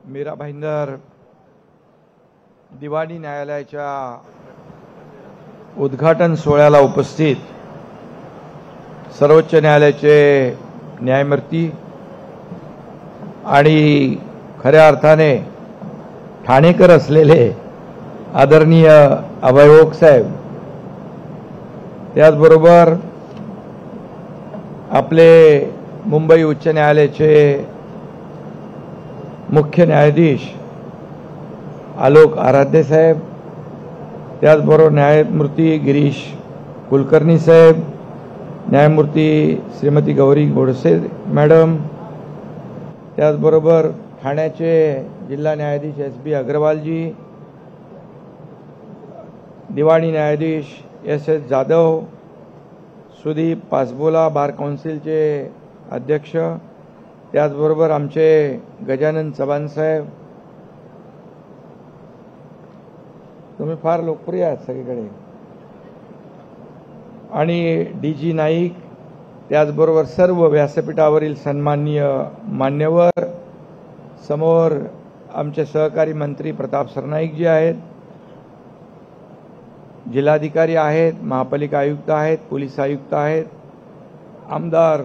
मीरा भाईंदर दिवाणी न्यायालयाच्या उद्घाटन सोहळ्याला उपस्थित सर्वोच्च न्यायालयाचे न्यायमूर्ती आणि खऱ्या अर्थाने ठाणेकर असलेले आदरणीय अभय ओक साहेब, त्याचबरोबर आपले मुंबई उच्च न्यायालयाचे मुख्य न्यायाधीश आलोक आराध्य साहेब, त्याचबरोबर न्यायमूर्ती गिरीश कुलकर्णी साहेब, न्यायमूर्ती श्रीमती गौरी गोडसे मॅडम, त्याचबरोबर ठाण्याचे जिल्हा न्यायाधीश एस.बी. अग्रवालजी, दिवाणी न्यायाधीश एस.एस. जाधव, सुदीप पासबोला बार काउन्सिलचे अध्यक्ष, त्याचबरोबर आमचे गजानन चव्हाण साहेब, तुम्ही फार लोकप्रिय आहात सगळीकडे, आणि डी.जी. नाईक, त्याचबरोबर सर्व व्यासपीठावरील सन्माननीय मान्यवर, समोर आमचे सहकारी मंत्री प्रताप सरनाईकजी आहेत, जिल्हाधिकारी आहेत, महापालिका आयुक्त आहेत, पोलीस आयुक्त आहेत, आमदार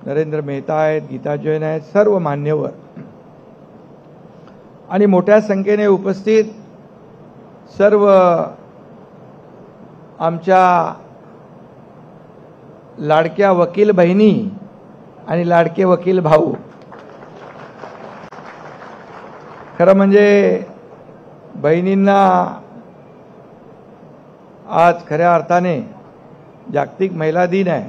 नरेंद्र मेहता आहेत, गीता जैन आहेत, सर्व मान्यवर आणि मोठ्या संख्येने उपस्थित सर्व आमच्या लाडक्या वकील बहिणी आणि लाडके वकील भाऊ. खरं म्हणजे बहिणींना आज खऱ्या अर्थाने जागतिक महिला दिन आहे,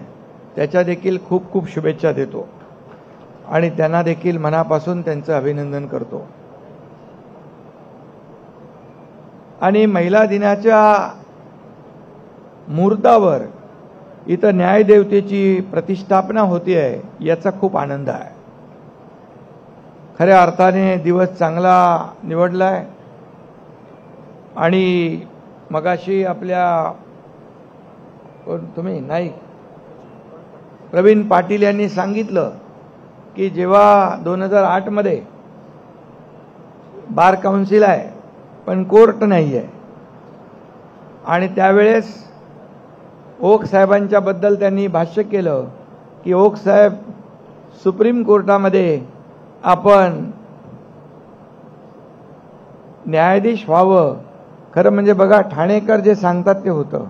त्याच्या देखील खूप खूप शुभेच्छा देतो आणि त्यांना देखील मनापासून त्यांचं अभिनंदन करतो. आणि महिला दिनाच्या मुहूर्तावर इथं न्यायदेवतेची प्रतिष्ठापना होती आहे, याचा खूप आनंद आहे. खऱ्या अर्थाने दिवस चांगला निवडलाय. आणि मगाशी आपल्या तुम्ही नाईक प्रवीण पाटील यांनी सांगितलं की जेव्हा 2008 मध्ये बार काउन्सिल आहे पण कोर्ट नाही आहे, आणि त्यावेळेस ओक साहेबांच्या बद्दल त्यांनी भाष्य केलं की ओक साहेब सुप्रीम कोर्टामध्ये आपण न्यायाधीश व्हावं. खरं म्हणजे बघा, ठाणेकर जे सांगतात ते होतं.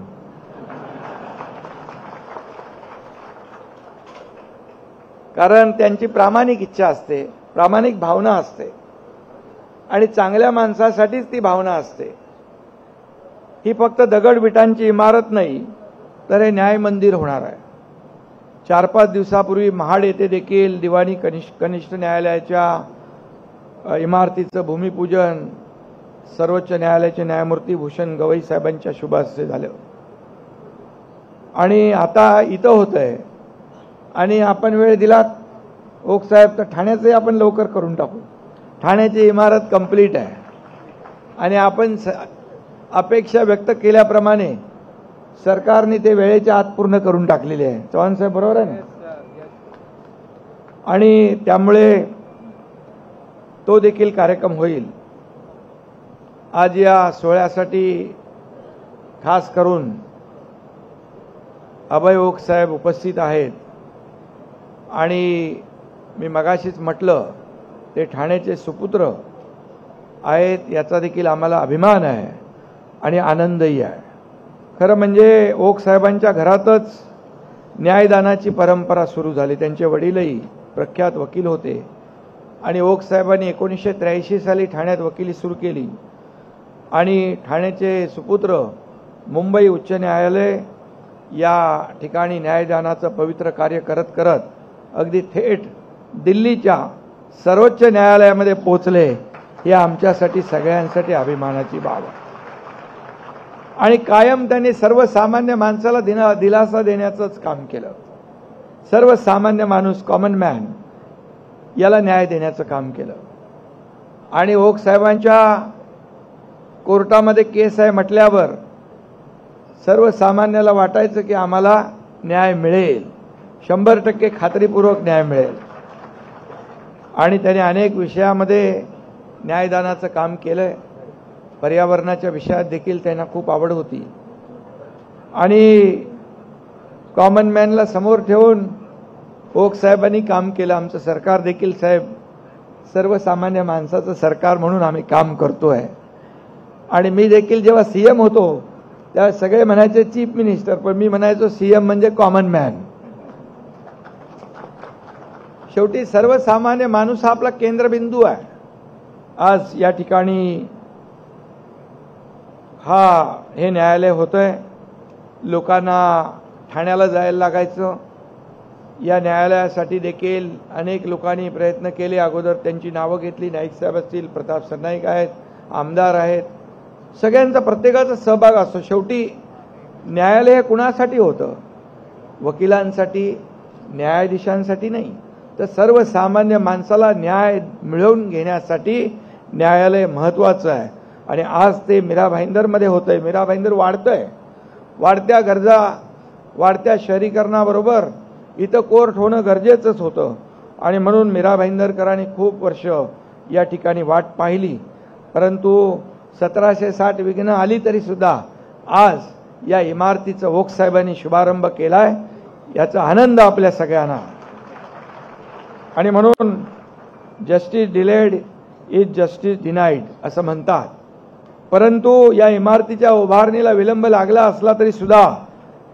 कारण त्यांची प्रामाणिक इच्छा असते, प्रामाणिक भावना असते, आणि चांगल्या माणसासाठीच ती भावना असते. ही फक्त दगडविटांची इमारत नाही, तर हे न्याय मंदिर होणार आहे. 4-5 दिवसापूर्वी महाड येथे देखील दिवाणी कनिष्ठ न्यायालयाच्या इमारतीचं भूमिपूजन सर्वोच्च न्यायालयाचे न्यायमूर्ती भूषण गवई साहेबांच्या शुभ हस्ते झालं, आणि आता इथं होतंय. आणि आपण वेळ दिलात ओक साहेब, तर ठाण्याचे आपण लवकर करून टाकू. ठाण्याची इमारत कंप्लीट आहे आणि आपण अपेक्षा व्यक्त केल्याप्रमाणे सरकारने ते वेळेच्या आत पूर्ण करून टाकलेले आहे. चव्हाण साहेब बरोबर आहे ना? आणि त्यामुळे तो देखील कार्यक्रम होईल. आज या सोहळ्यासाठी खास करून अभय ओक साहेब उपस्थित आहेत, आणि मी मगाशीच म्हटलं ते ठाण्याचे सुपुत्र आहेत, याचा देखील आम्हाला अभिमान आहे आणि आनंदही आहे. खरं म्हणजे ओक साहेबांच्या घरातच न्यायदानाची परंपरा सुरू झाली. त्यांचे वडीलही प्रख्यात वकील होते, आणि ओक साहेबांनी 1983 साली ठाण्यात वकिली सुरू केली, आणि ठाण्याचे सुपुत्र मुंबई उच्च न्यायालय या ठिकाणी न्यायदानाचं पवित्र कार्य करत करत अगदी थेट दिल्लीच्या सर्वोच्च न्यायालयामध्ये पोहोचले. हे आमच्यासाठी सगळ्यांसाठी अभिमानाची बाब आहे. आणि कायम त्यांनी सर्वसामान्य माणसाला दिलासा देण्याचंच काम केलं. सर्वसामान्य माणूस, कॉमन मॅन, याला न्याय देण्याचं काम केलं. आणि ओक साहेबांच्या कोर्टामध्ये केस आहे म्हटल्यावर सर्वसामान्याला वाटायचं की आम्हाला न्याय मिळेल, 100% खात्रीपूर्वक न्याय मिळेल. आणि त्याने अनेक विषयामध्ये न्यायदानाचं काम केलंय. पर्यावरणाच्या विषयात देखील त्यांना खूप आवड होती आणि कॉमन मॅनला समोर ठेवून ओक साहेबांनी काम केलं. आमचं सरकार देखील साहेब सर्वसामान्य माणसाचं सरकार म्हणून आम्ही काम करतोय. आणि मी देखील जेव्हा सीएम होतो तेव्हा सगळे म्हणायचे चीफ मिनिस्टर, पण मी म्हणायचो सीएम म्हणजे कॉमन मॅन. शेवटी सर्वसामान्य माणूस हा आपला केंद्रबिंदू आहे. आज या ठिकाणी हे न्यायालय होतंय. लोकांना ठाण्याला जायला लागायचं. या न्यायालयासाठी देखील अनेक लोकांनी प्रयत्न केले. अगोदर त्यांची नावं घेतली. नाईक साहेब असतील, प्रताप सरनाईक आहेत, आमदार आहेत. सगळ्यांचा प्रत्येकाचा सहभाग असतो. शेवटी न्यायालय हे कुणासाठी होतं? वकिलांसाठी, न्यायाधीशांसाठी नाही, तर सर्वसामान्य माणसाला न्याय मिळवून घेण्यासाठी न्यायालय महत्त्वाचं आहे. आणि आज ते मीरा भाईंदरमध्ये होतंय. मीरा भाईंदर वाढतंय. वाढत्या गरजा, वाढत्या शहरीकरणाबरोबर इथं कोर्ट होणं गरजेचंच होतं. आणि म्हणून मीरा भाईंदरकरांनी खूप वर्ष या ठिकाणी वाट पाहिली. परंतु 1760 विघ्न आली तरी सुद्धा आज या इमारतीचं ओक साहेबांनी शुभारंभ केलाय. याचा आनंद आपल्या सगळ्यांना. आणि म्हणून justice delayed is justice denied असं म्हणतात. परंतु या इमारतीच्या उभारणीला विलंब लागला असला तरी सुद्धा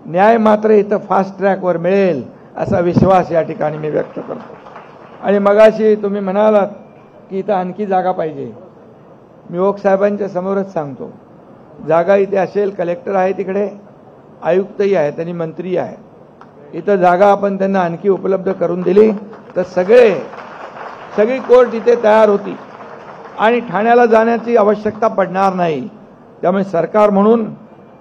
न्याय मात्र इथं फास्ट ट्रॅकवर मिळेल असा विश्वास या ठिकाणी मी व्यक्त करतो. आणि मगाशी तुम्ही म्हणालात की इथं आणखी जागा पाहिजे. मी ओक साहेबांच्या समोरच सांगतो, जागा इथे असेल. कलेक्टर आहे तिकडे, आयुक्तही आहेत आणि मंत्री आहे. इथं जागा आपण त्यांना आणखी उपलब्ध करून दिली तर सगळी कोर्ट इथे तयार होती आणि ठाण्याला जाण्याची आवश्यकता पडणार नाही. त्यामुळे सरकार म्हणून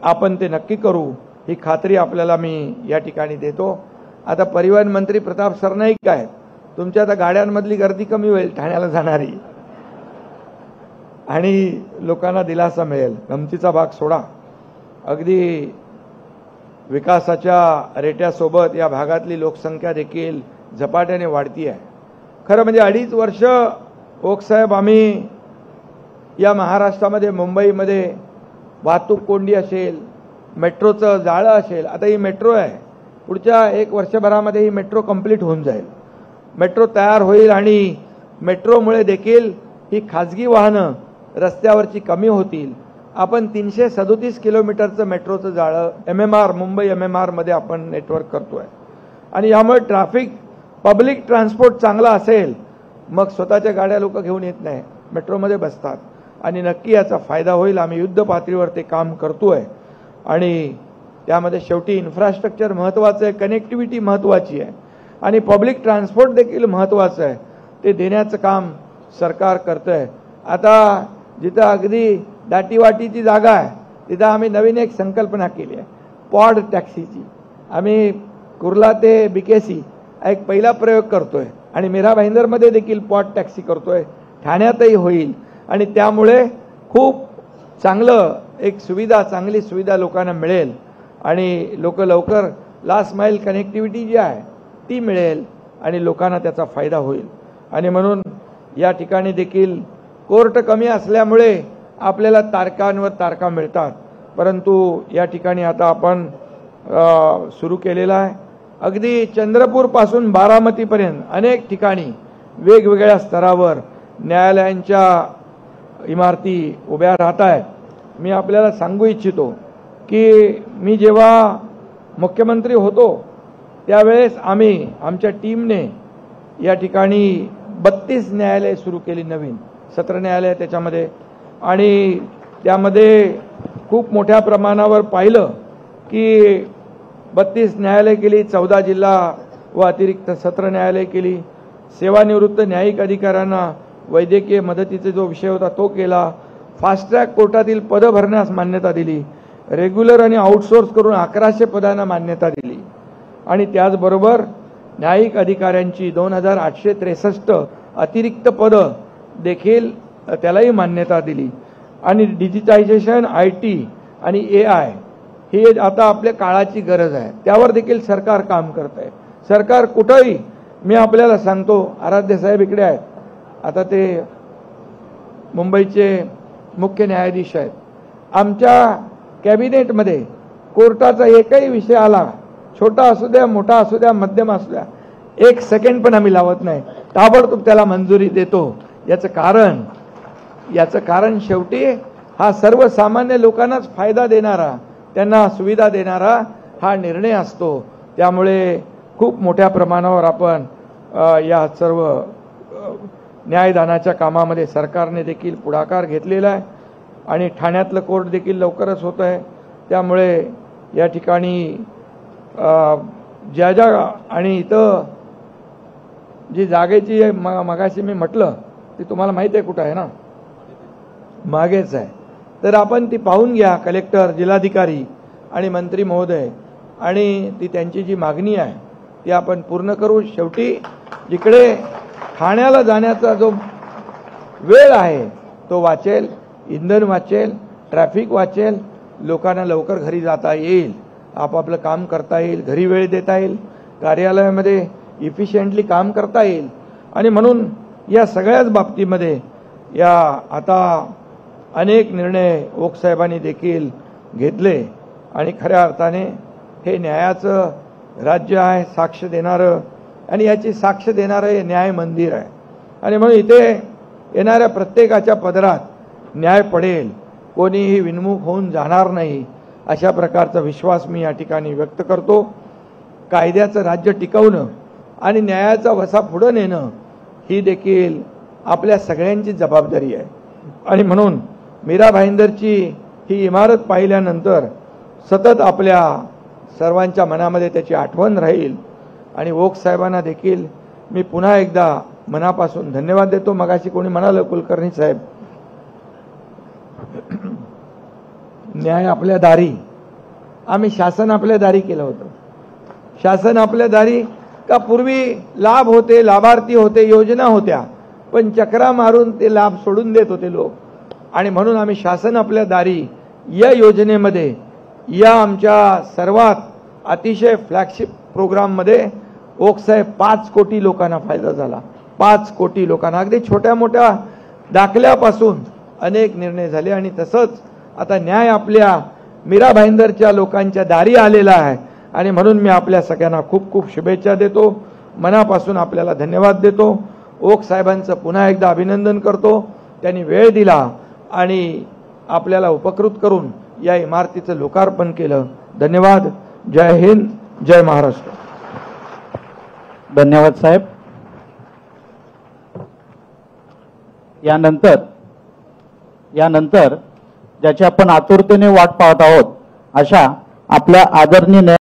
आपण ते नक्की करू ही खात्री आपल्याला मी या ठिकाणी देतो. आता परिवहन मंत्री प्रताप सरनाईक आहेत. तुमच्या आता गाड्यांमधली गर्दी कमी होईल ठाण्याला जाणारी आणि लोकांना दिलासा मिळेल. गमतीचा भाग सोडा, अगदी विकासाच्या रेट्यासोबत या भागातली लोकसंख्या देखील झपाट्याने वाढती आहे. खरं म्हणजे 2.5 वर्ष ओकसाहेब आम्ही या महाराष्ट्रामध्ये, मुंबईमध्ये वाहतूक कोंडी असेल, मेट्रोचं जाळं असेल. आता ही मेट्रो आहे, पुढच्या 1 वर्षभरामध्ये ही मेट्रो कंप्लीट होऊन जाईल. मेट्रो तयार होईल आणि मेट्रोमुळे देखील ही खाजगी वाहनं रस्त्यावरची कमी होतील. आपण 337 किलोमीटरचं मेट्रोचं जाळं MMR, मुंबई MMR मध्ये आपण नेटवर्क करतोय. आणि यामुळे पब्लिक ट्रान्सपोर्ट चांगला असेल, मग स्वतःच्या गाड्या लोक घेऊन येत नाही, मेट्रोमध्ये बसतात आणि नक्की याचा फायदा होईल. आम्ही युद्ध पातळीवर ते काम करतोय आणि त्यामध्ये शेवटी इन्फ्रास्ट्रक्चर महत्त्वाचं आहे, कनेक्टिव्हिटी महत्त्वाची आहे आणि पब्लिक ट्रान्सपोर्ट देखील महत्त्वाचं आहे. ते देण्याचं काम सरकार करतंय. आता जिथं अगदी दाटीवाटीची जागा आहे तिथं आम्ही नवीन एक संकल्पना केली आहे, पॉड टॅक्सीची. आम्ही कुर्ला ते BKC एक पहिला प्रयोग करतोय आणि मीरा भाईंदरमध्ये देखील पॉड टॅक्सी करतोय. ठाण्यातही होईल आणि त्यामुळे खूप चांगली सुविधा लोकांना मिळेल आणि लोक लवकर लास्ट माईल कनेक्टिव्हिटी जी आहे ती मिळेल आणि लोकांना त्याचा फायदा होईल. आणि म्हणून या ठिकाणी देखील कोर्ट कमी असल्यामुळे आपल्याला तारखांवर तारखा मिळतात. परंतु या ठिकाणी आता आपण सुरू केलेला आहे. अगदी चंद्रपूरपासून बारामतीपर्यंत अनेक ठिकाणी वेगवेगळ्या स्तरावर न्यायालयांच्या इमारती उभ्या राहत आहेत. मी आपल्याला सांगू इच्छितो की मी जेव्हा मुख्यमंत्री होतो त्यावेळेस आम्ही आमच्या टीमने या ठिकाणी 32 न्यायालय सुरू केली, नवीन 17 न्यायालय त्याच्यामध्ये. आणि त्यामध्ये खूप मोठ्या प्रमाणावर पाहिलं की 32 न्यायालय केली, 14 जिल्हा व अतिरिक्त 17 न्यायालय केली. सेवानिवृत्त न्यायिक अधिकाऱ्यांना वैद्यकीय मदतीचा जो विषय होता तो केला. फास्ट ट्रॅक कोर्टातील पदं भरण्यास मान्यता दिली. रेग्युलर आणि आउटसोर्स करून 1100 पदांना मान्यता दिली. आणि त्याचबरोबर न्यायिक अधिकाऱ्यांची 2863 अतिरिक्त पदं देखील त्यालाही मान्यता दिली. आणि डिजिटायझेशन, IT आणि AI ही आता आपल्या काळाची गरज आहे, त्यावर देखील सरकार काम करत आहे. सरकार कुठंही, मी आपल्याला सांगतो, आराध्य साहेब इकडे आहेत, आता ते मुंबईचे मुख्य न्यायाधीश आहेत. आमच्या कॅबिनेटमध्ये कोर्टाचा एकही विषय आला, छोटा असू द्या, मोठा असू द्या, मध्यम असू द्या, 1 सेकंड पण आम्ही लावत नाही, ताबडतोब त्याला मंजुरी देतो. याचं कारण शेवटी हा सर्वसामान्य लोकांनाच फायदा देणारा, त्यांना सुविधा देणारा हा निर्णय असतो. त्यामुळे खूप मोठ्या प्रमाणावर आपण या सर्व न्यायदानाच्या कामामध्ये सरकारने देखील पुढाकार घेतलेला आहे आणि ठाण्यातलं कोर्ट देखील लवकरच होत आहे. त्यामुळे या ठिकाणी ज्या आणि इथं जी जागेची मगाशी मी म्हटलं ती तुम्हाला माहिती आहे कुठं आहे ना, मागेच आहे. तर आपण ती पाहून घ्या, कलेक्टर, जिल्हाधिकारी आणि मंत्री महोदय, आणि ती त्यांची जी मागणी आहे ती आपण पूर्ण करू. शेवटी जिकडे ठाण्याला जाण्याचा जो वेळ आहे तो वाचेल, इंधन वाचेल, ट्रॅफिक वाचेल, लोकांना लवकर घरी जाता येईल, आपापलं काम करता येईल, घरी वेळ देता येईल, कार्यालयामध्ये इफिशियंटली काम करता येईल. आणि म्हणून या सगळ्याच बाबतीमध्ये या आता अनेक निर्णय ओकसाहेबांनी देखील घेतले आणि खऱ्या अर्थाने हे न्यायाचं राज्य आहे, साक्ष देणारं, आणि याची साक्ष देणारं हे न्याय मंदिर आहे. आणि म्हणून इथे येणाऱ्या प्रत्येकाच्या पदरात न्याय पडेल, कोणीही विनमुख होऊन जाणार नाही, अशा प्रकारचा विश्वास मी या ठिकाणी व्यक्त करतो. कायद्याचं राज्य टिकवणं आणि न्यायाचा वसा पुढे नेणं ही देखील आपल्या सगळ्यांची जबाबदारी आहे. आणि म्हणून मीरा भाईंदरची ही इमारत पाहिल्यानंतर सतत आपल्या सर्वांच्या मनामध्ये त्याची आठवण राहील. आणि ओक साहेबांना देखील मी पुन्हा एकदा मनापासून धन्यवाद देतो. मगाशी कोणी म्हणालं कुलकर्णी साहेब, न्याय आपल्या दारी, आम्ही शासन आपल्या दारी केलं होतं. शासन आपल्या दारी का पूर्वी लाभ होते, लाभार्थी होते, योजना होत्या, पण चक्रा मारून ते लाभ सोडून देत होते लोक. आणि म्हणून आम्ही शासन आपल्या दारी या योजनेमध्ये, या आमच्या सर्वात अतिशय फ्लॅगशिप प्रोग्राममध्ये ओकसाहेब 5 कोटी लोकांना फायदा झाला. 5 कोटी लोकांना, अगदी छोट्या मोठ्या दाखल्यापासून अनेक निर्णय झाले. आणि तसंच आता न्याय आपल्या मीरा भाईंदरच्या लोकांच्या दारी आलेला आहे. आणि म्हणून मी आपल्या सगळ्यांना खूप खूप शुभेच्छा देतो, मनापासून आपल्याला धन्यवाद देतो. ओक साहेबांचं पुन्हा एकदा अभिनंदन करतो. त्यांनी वेळ दिला आणि आपल्याला उपकृत करून या इमारतीचं लोकार्पण केलं. धन्यवाद. जय हिंद, जय महाराष्ट्र. धन्यवाद साहेब. यानंतर ज्याची आपण आतुरतेने वाट पाहत आहोत अशा आपल्या आदरणीय